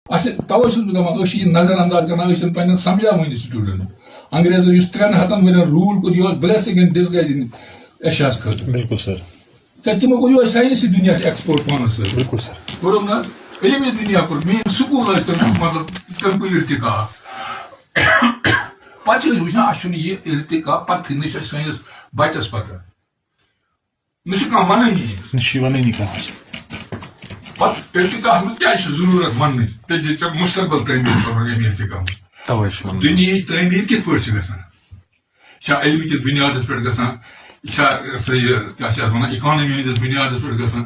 توے چھُس بہٕ دَپان أسۍ چھِ یہِ نظر انداز کران أسۍ چھِنہٕ پنٕنٮ۪ن سمجھاوٲنی سٹوٗڈنٛٹ انگریزو یُس 3 ہتن ؤرین روٗل کوٚر یہِ اوس بلیسِنگ اِن ڈِسگایز ایشیاہس خٲطرٕ بالکل سر کیٛازِ تِمو کوٚر یِہوے ساینسی دُنیا ایکسپورٹ پانس سۭتۍ بالکل سر کوٚرُکھ نہ علمی دُنیا کوٚر میٲنۍ سکوٗل ٲسۍ تِم مطلب تِمکُے ارتقا پتہٕ چھِ أسۍ وٕچھان اَسہِ چھُنہٕ یہِ ارتقا پتہٕ نہ چھُ سٲنِس بچس پتہ نہ چھُ کانٛہہ ونٲنی نہ چھُ ونٲنی کانٛہہ پتہٕ ارتقاہس منٛز کیٛازِ چھِ ضروٗرت وننٕچ تیٚلہِ چھِ ژےٚ مستقبل تعمیٖر کرُن ییٚمہِ ارتقا منٛز توے چھُ ونُن دُنیہٕچ تعمیٖر کِتھ پٲٹھۍ چھِ گژھان یہِ چھا علمہِ کِس بُنیادس پٮ۪ٹھ گژھان یہِ چھا سا یہِ کیٛاہ چھِ اتھ ونان اِکانمی ہٕنٛدِس بُنیادس پٮ۪ٹھ گژھان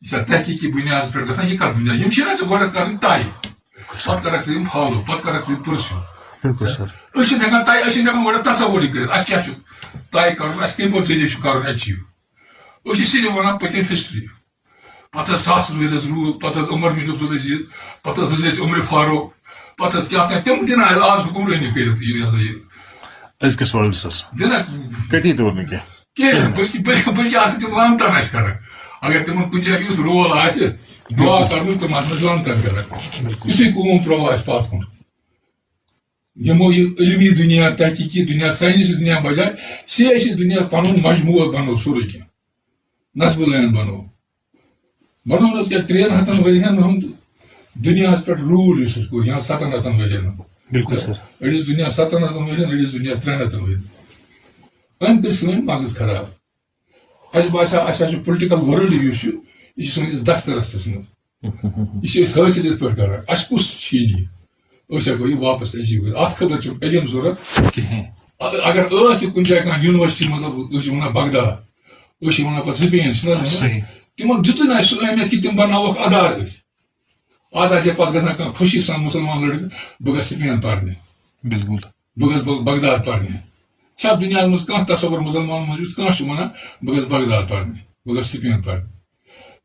یہِ چھا تحقیٖقی بُنیادس پٮ۪ٹھ گژھان یہِ کتھ بُنیاد یِم چھِ ژےٚ گۄڈنٮ۪تھ کرٕنۍ طے پتہٕ کرکھ ژٕ یِم فالو پتہٕ کرکھ ژٕ یِم پٔرسیوٗ بالکل سر أسۍ چھِنہٕ ہٮ۪کان طے أسۍ چھِنہٕ ہٮ۪کان گۄڈٕ تصوُرٕے کٔرِتھ اَسہِ کیٛاہ چھُ طے کرُن اَسہِ کمہِ ذٔریعہٕ چھُ کرُن ایچیٖو أسۍ چھِ صرف ونان پٔتِم ہسٹری پتہٕ حظ ساسَس ؤرۍ حظ روٗد پتہٕ حظ عمر بن عبدالعزیز پتہٕ حظ حضرت عمر فاروق پتہٕ حظ کیٛاہ تام تِم دِنہٕ حظ آز حُکمرٲنی کٔرِتھ یہِ ہسا یہِ أزکِس ورلڈس دِنہ کٔتی توٚر نہٕ کینٛہہ بلکہِ آسن تِم لانتن اَسہِ کران اگر تِمن کُنہِ جایہِ یُس رول آسہِ دعا کرنُک تِم آسن اَسہِ لانتن کران یِژھٕے کٲم ترٛوو اَسہِ پتھ کُن یِمو یہِ علمی دُنیا تحقیٖقی دُنیا ساینسی دُنیا بجاے سیٲسی دُنیا پنُن مجموعہٕ بنوو سورُے کینٛہہ نصبہٕ لٲن بنوو حظ کیٛاہ 3 ہتن ؤرین ہُنٛد دُنیاہس پٮ۪ٹھ روٗل یُس اَسہِ کوٚر یا 7 ہتن ؤرین بالکل سر أڑِس دُنیا 7 ہتن ؤرین أڑِس دُنیا 3 ہتن ؤرین أمۍ کٔر سٲنۍ مغز خراب اَسہِ باسیٚو اَسہِ چھُ پُلٹِکل ورلڈ یُس چھُ یہِ چھُ سٲنِس دسترستس منٛز یہِ چھِ أسۍ حٲصِل یِتھ پٲٹھۍ کران اَسہِ کُس چھیٖنہِ یہِ أسۍ ہٮ۪کو یہِ واپس ایچیٖو کٔرِتھ اَتھ خٲطرٕ چھُ علم ضروٗرت کِہینۍ اگر ٲس تہِ کُنہِ جایہِ کانٛہہ یونیورسٹی مطلب أسۍ چھِ وَنان بغداد أسۍ چھِ وَنان پتہٕ سپین چھِنہ تِمن دِتُے نہٕ اَسہِ سُہ اہمیت کہِ تِم بناوکھ ادار أسۍ آز آسہِ ہے پتہٕ گژھان کانٛہہ خوشی سان مُسلمان لڑکہٕ بہٕ گژھٕ سپین پرنہِ بالکل بہٕ گژھٕ بغداد پرنہِ چھا دُنیاہس منٛز کانٛہہ تصور مُسلمانن منٛز یُس کانٛہہ چھُ وَنان بہٕ گژھٕ بغداد پرنہِ بہٕ گژھٕ سپین پرنہِ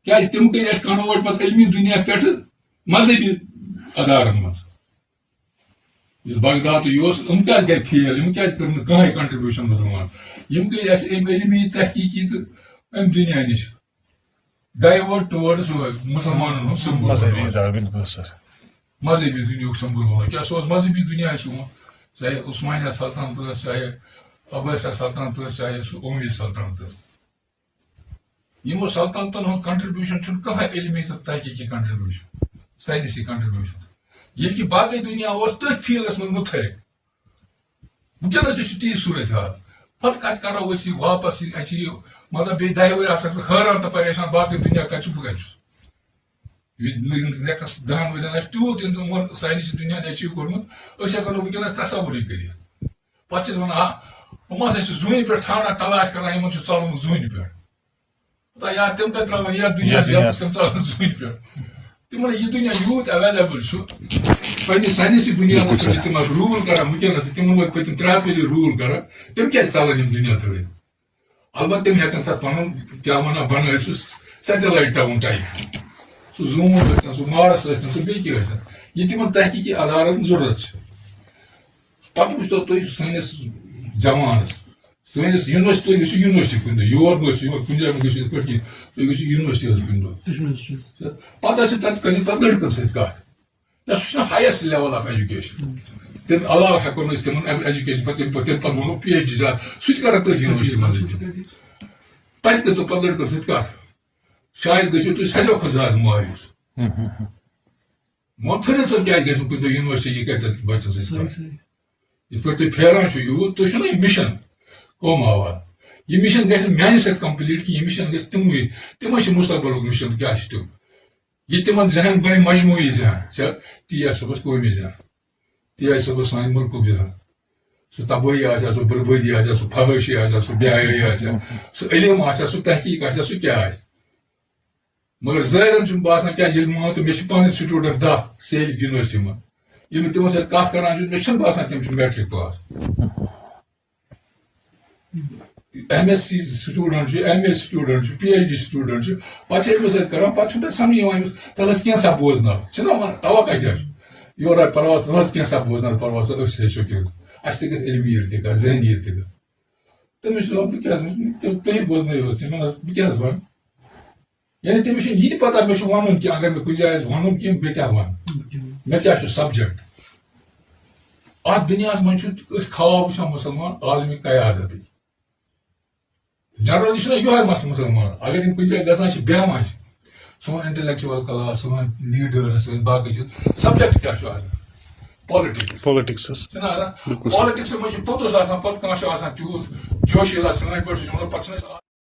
کیٛازِ تِم کٔرۍ اَسہِ کنوٲٹ پتہٕ علمی دُنیا پٮ۪ٹھٕ مذہبی ادارن منٛز یُس بغداد یہِ اوس یِم کیٛازِ گٔے فیل یِم کیٛازِ کٔر نہٕ کٕہٕنۍ کنٹربیوٗشن مُسلمان یِم گٔے اَسہِ اَمہِ علمی تحقیٖقی تہٕ اَمہِ دُنیا نِش ڈایوٲٹ ٹُوٲڈٕس مُسلمانن ہُنٛد سمبول بالکل سر مذہبی دُنیاہُک سمبول بنوو کیٛاہ سُہ اوس مذہبی دُنیا چھُ چاہے عثمانیہ سلطنت ٲس چاہے عباسیہ سلطنت ٲس چاہے سُہ اُموی سلطنت ٲس یِمو سلطنتن ہُنٛد کنٹربیوٗشن چھُنہٕ کٕہٕنۍ علمی تہٕ تحقیٖقی کنٹربیوٗشن ساینسی کنٹربیوٗشن ییٚلہِ کہِ باقٕے دُنیا اوس تٔتھۍ فیٖلڈس منٛز مُتحرِک وٕنکیٚنس تہِ چھُ تی صوٗرت حال پتہٕ کتہِ کرو أسۍ یہِ واپس اَسہِ چھِ یہِ مطلب بیٚیہِ 10 ؤری آسکھ ژٕ حٲران تہٕ پریشان باقٕے دُنیا کتہِ چھُ بہٕ کتہِ چھُس نیکسٹ 10 ؤرین آسہِ تیوٗت یِمن ساینسی دُنیاہن ایچیٖو کوٚرمُت أسۍ ہٮ۪کو نہٕ وٕنکیٚنس تصورٕے کٔرِتھ پتہٕ چھِ أسۍ ونان یِم ہسا چھِ زوٗنہِ پٮ۪ٹھ ژھانڈان تلاش کران یِمن چھُ ژَلُن زوٗنہِ پٮ۪ٹھ یا تِم کتہِ ترٛاوان یتھ دُنیاہس تِم ژَلن زوٗنہِ پٮ۪ٹھ تِمن یہِ دُنیا یوٗت ایویلیبٕل چھُ پننہِ ساینسی بُنیادس پٮ۪ٹھ تِم روٗل کران وٕنکیٚنس تِمن وٲتۍ پٔتِم 3 ہتھ ؤری روٗل کران تِم کیازِ ژلن یِم دُنیا ترٲوِتھ البتہ تِم ہٮ۪کن تتھ پنُن کیٛاہ ونان بنٲوِتھ سُہ سیٹلایٹ ٹاوُن ٹایپ سُہ زوٗن ٲسۍتن سُہ مارس ٲسۍتن سُہ بیٚیہِ کیٚنٛہہ ٲسۍتن یہِ تِمن تحقیٖقی ادارن ضروٗرت چھِ پتہٕ وٕچھتو تُہۍ سٲنِس زمانس سٲنِس یونیورسٹی گٔژھِو یونیورسٹی کُنہِ دۄہ یور گٔژھِو یور کُنہِ جایہِ گٔژھِو یِتھ پٲٹھۍ کینٛہہ تُہۍ گٔژھِو یونیورسٹی حظ کُنہِ دۄہ پتہٕ ٲسِو تتہِ کٔرِو پتہٕ لڑکن سۭتۍ کتھ سُہ چھُنہ ہایسٹ لیول آف ایجوکیشن تمہِ علاوٕ ہٮ۪کو نہٕ أسۍ تِمن ایجوکیشن پتہٕ تمہِ پتہٕ ووٚنو پی ایچ ڈی زیادٕ سُہ تہِ کران تٔتھۍ یونیورسٹی منٛز تتہِ کٔرۍتو پتہٕ لڑکن سۭتۍ کتھ شاید گٔژھِو تُہۍ ساروٕے کھۄتہٕ زیادٕ مایوٗس مۄنفرد صٲب کیٛازِ گژھِ نہٕ کُنہِ دۄہ یونیورسٹی یہِ کرِ تتہِ بچن سۭتۍ کتھ یِتھ پٲٹھۍ تُہۍ پھیران چھُو یوٗت تُہۍ چھُو نہ یہِ مِشن قوم آباد یہِ مِشن گژھِ نہٕ میانہِ سۭتۍ کمپلیٖٹ کینٛہہ یہِ مِشن گژھِ تِموٕے تِمے چھِ مستقبلُک مِشن کیٛاہ چھُ تِم یہِ تِمن ذہن بنہِ مجموعی ذہن چھا تی آسہِ صُبحس قومی ذہن تی آسہِ صُبحس سانہِ مُلکُک ذہن سُہ تبٲہی آسیا سُہ بربٲدی آسیا سُہ فحٲشی آسیا سُہ بے حیٲیی آسیا سُہ علم آسیا سُہ تحقیٖق آسیا سُہ کیٛاہ آسہِ مگر ظٲہرن چھُنہٕ باسان کیٛاہ ییٚلہِ مان تہٕ مےٚ چھِ پنٕنۍ سٹوٗڈنٹ 10 سیلِک یونیورسٹی منٛز ییٚلہِ بہٕ تِمن سۭتۍ کتھ کران چھُس مےٚ چھُنہٕ باسان تِم چھِ matric pass M S C student چھُ ایم اے سٹوٗڈنٹ چھُ پی ایچ ڈی سٹوٗڈنٹ چھُ پتہٕ چھِ أمِس سۭتۍ کران پتہٕ چھُنہٕ تتہِ سمجھ یِوان أمِس تَلہٕ حظ کینٛژھا بوزناو چھِنہ ونان توقع کیٛاہ چھُ یورٕ آے پرواز تَلہٕ حظ کینٛژھا بوزناو پرواز أسۍ ہیٚچھو کٔرِتھ اَسہِ تہِ گژھِ علمی ارتقا ذہنی ارتقا تٔمِس چھُ دپان بہٕ کیٛاہ تُہۍ بوزنٲیِو حظ یِمن حظ بہٕ کیٛاہ حظ وَنہٕ یعنی تٔمِس چھُنہٕ یہِ تہِ پتہ مےٚ چھُ وَنُن کینٛہہ اگر مےٚ کُنہِ جایہِ آسہِ وَنُن کینٛہہ مےٚ کیٛاہ وَنہٕ مےٚ کیٛاہ چھُ سبجیکٹ اتھ دُنیاہس منٛز چھُ أسۍ خواب وٕچھان مُسلمان عالمی قیادتٕکۍ جنرلی چھُنہ یِہوے مسلہٕ مُسلمان اگر یِم کُنہِ جایہِ گژھان چھِ بیٚہوان چھِ سون انٹلیکچوَل کلاس سون لیٖڈٲرٕس سٲنۍ باقٕے چیٖز سبجیکٹ کیٛاہ چھُ آسان پالِٹِکس پالٹکس چھُنہ آسان پالِٹِکسس منٛز چھُ پوٚتُس آسان پتہٕ کانٛہہ چھُ آسان تیوٗت جوشیلا سٲنۍ پٲٹھۍ چھُ پتہٕ چھِنہٕ أسۍ